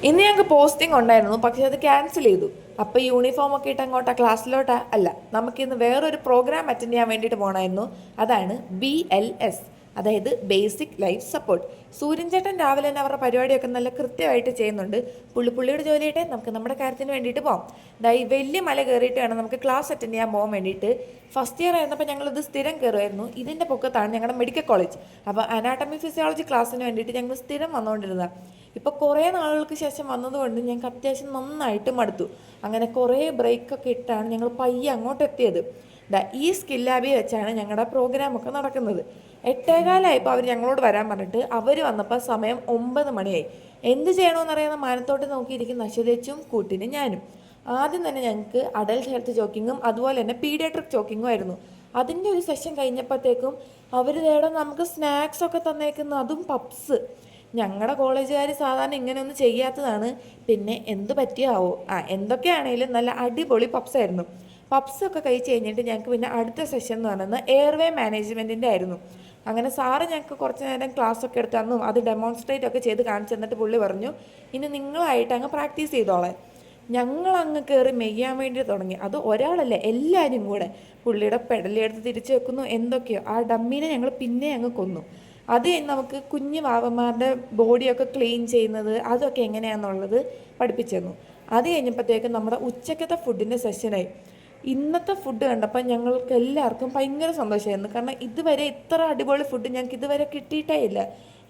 ഇന്ന് ഞങ്ങൾക്ക് പോസ്റ്റിംഗ് ഉണ്ടായിരുന്നു, പക്ഷെ അത് ക്യാൻസൽ ചെയ്തു. അപ്പോൾ യൂണിഫോം ഒക്കെ ഇട്ട് അങ്ങോട്ടാ ക്ലാസ്സിലോട്ടാ അല്ല, നമുക്കിന്ന് വേറൊരു പ്രോഗ്രാം അറ്റൻഡ് ചെയ്യാൻ വേണ്ടിയിട്ട് പോകണമായിരുന്നു. അതാണ് BLS, അതായത് ബേസിക് ലൈഫ് സപ്പോർട്ട്. സൂര്യൻ ചേട്ടൻ രാവിലെ തന്നെ അവരുടെ പരിപാടിയൊക്കെ നല്ല കൃത്യമായിട്ട് ചെയ്യുന്നുണ്ട്. പുള്ളിയുടെ ജോലിയായിട്ട് നമുക്ക് നമ്മുടെ കാര്യത്തിന് വേണ്ടിയിട്ട് പോകാം. ഈ വലിയ മല കയറിയിട്ട് വേണം നമുക്ക് ക്ലാസ് അറ്റൻഡ് ചെയ്യാൻ പോകാൻ വേണ്ടിയിട്ട്. ഫസ്റ്റ് ഇയർ ആയിരുന്നപ്പോൾ ഞങ്ങളിത് സ്ഥിരം കയറുമായിരുന്നു. ഇതിൻ്റെ പൊക്കത്താണ് ഞങ്ങളുടെ മെഡിക്കൽ കോളേജ്. അപ്പോൾ അനാട്ടമി ഫിസിയോളജി ക്ലാസ്സിന് വേണ്ടിയിട്ട് ഞങ്ങൾ സ്ഥിരം വന്നുകൊണ്ടിരുന്നതാണ്. ഇപ്പോൾ കുറേ നാളുകൾക്ക് ശേഷം വന്നതുകൊണ്ട് ഞങ്ങൾക്ക് അത്യാവശ്യം നന്നായിട്ട് മടുത്തു. അങ്ങനെ കുറേ ബ്രേക്കൊക്കെ ഇട്ടാണ് ഞങ്ങൾ പയ്യെ അങ്ങോട്ട് എത്തിയത്. ഈ സ്കിൽ ലാബിൽ വെച്ചാണ് ഞങ്ങളുടെ പ്രോഗ്രാമൊക്കെ നടക്കുന്നത്. 8:15 അവർ ഞങ്ങളോട് വരാൻ പറഞ്ഞിട്ട് അവർ വന്നപ്പോൾ സമയം 9 മണിയായി. എന്ത് ചെയ്യണമെന്നറിയാവുന്ന മാനത്തോട്ട് നോക്കിയിരിക്കുന്ന അശ്വതേച്ചും കൂട്ടിന് ഞാനും. ആദ്യം തന്നെ ഞങ്ങൾക്ക് അഡൽട്ട് ഹെൽത്ത് ചോക്കിങ്ങും അതുപോലെ തന്നെ പീഡിയാട്രിക് ചോക്കിങ്ങും ആയിരുന്നു. അതിൻ്റെ ഒരു സെഷൻ കഴിഞ്ഞപ്പോഴത്തേക്കും അവർ നേടെ നമുക്ക് സ്നാക്സൊക്കെ തന്നേക്കുന്നു, അതും പപ്സ്. ഞങ്ങളുടെ കോളേജുകാർ സാധാരണ ഇങ്ങനെയൊന്നും ചെയ്യാത്തതാണ്. പിന്നെ എന്ത് പറ്റിയാവോ, എന്തൊക്കെയാണേലും നല്ല അടിപൊളി പപ്സായിരുന്നു. പപ്സൊക്കെ കഴിച്ച് കഴിഞ്ഞിട്ട് ഞങ്ങൾക്ക് പിന്നെ അടുത്ത സെഷൻ എന്ന് പറയുന്നത് എയർവേ മാനേജ്മെൻറ്റിൻ്റെ ആയിരുന്നു. അങ്ങനെ സാറ് ഞങ്ങൾക്ക് കുറച്ച് നേരം ക്ലാസ്സൊക്കെ എടുത്ത് തന്നു. അത് ഡെമോൺസ്ട്രേറ്റ് ഒക്കെ ചെയ്ത് കാണിച്ചു തന്നിട്ട് പുള്ളി പറഞ്ഞു, ഇനി നിങ്ങളായിട്ട് അങ്ങ് പ്രാക്ടീസ് ചെയ്തോളെ. ഞങ്ങളങ്ങ് കയറി മെയ്യാൻ വേണ്ടി തുടങ്ങി. അത് ഒരാളല്ല, എല്ലാവരും കൂടെ. പുള്ളിയുടെ പെടലെടുത്ത് തിരിച്ചു വെക്കുന്നു, എന്തൊക്കെയോ. ആ ഡമ്മീനെ ഞങ്ങൾ പിന്നെ അങ്ങ് കൊന്നു. അത് നമുക്ക് കുഞ്ഞു വാവന്മാരുടെ ബോഡിയൊക്കെ ക്ലീൻ ചെയ്യുന്നത് അതൊക്കെ എങ്ങനെയാണെന്നുള്ളത് പഠിപ്പിച്ചു തന്നു. അത് കഴിഞ്ഞപ്പോഴത്തേക്കും നമ്മുടെ ഉച്ചക്കത്തെ ഫുഡിൻ്റെ സെഷനായി. ഇന്നത്തെ ഫുഡ് കണ്ടപ്പോൾ ഞങ്ങൾക്ക് എല്ലാവർക്കും ഭയങ്കര സന്തോഷമായിരുന്നു. കാരണം ഇതുവരെ ഇത്ര അടിപൊളി ഫുഡ് ഞങ്ങൾക്ക് ഇതുവരെ കിട്ടിയിട്ടേ ഇല്ല.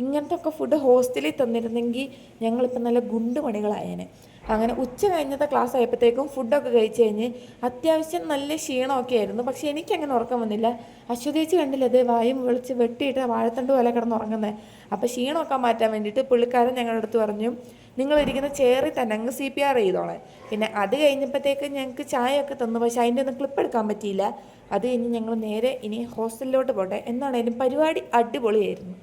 ഇങ്ങനത്തെ ഒക്കെ ഫുഡ് ഹോസ്റ്റലിൽ തന്നിരുന്നെങ്കിൽ ഞങ്ങളിപ്പോൾ നല്ല ഗുണ്ടുമണികളായേനെ. അങ്ങനെ ഉച്ച കഴിഞ്ഞത്തെ ക്ലാസ് ആയപ്പോഴത്തേക്കും ഫുഡൊക്കെ കഴിച്ച് കഴിഞ്ഞ് അത്യാവശ്യം നല്ല ക്ഷീണമൊക്കെ ആയിരുന്നു. പക്ഷേ എനിക്കങ്ങനെ ഉറക്കം വന്നില്ല. അശ്വതേച്ച് കണ്ടില്ല, അതേ വായും വിളിച്ച് വെട്ടിയിട്ട് വാഴത്തണ്ട് പോലെ കിടന്നുറങ്ങുന്നത്. അപ്പോൾ ക്ഷീണമൊക്കെ മാറ്റാൻ വേണ്ടിയിട്ട് പുള്ളിക്കാരൻ ഞങ്ങളുടെ അടുത്ത് പറഞ്ഞു, നിങ്ങളിരിക്കുന്ന ചെയറിൽ തന്നെ അങ്ങ് CPR ചെയ്തോളെ. പിന്നെ അത് കഴിഞ്ഞപ്പോഴത്തേക്ക് ഞങ്ങൾക്ക് ചായയൊക്കെ തന്നു. പക്ഷേ അതിൻ്റെ ഒന്നും ക്ലിപ്പ് എടുക്കാൻ പറ്റിയില്ല. അത് കഴിഞ്ഞ് ഞങ്ങൾ നേരെ ഇനി ഹോസ്റ്റലിലോട്ട് പോട്ടെ. എന്നാണേലും പരിപാടി അടിപൊളിയായിരുന്നു.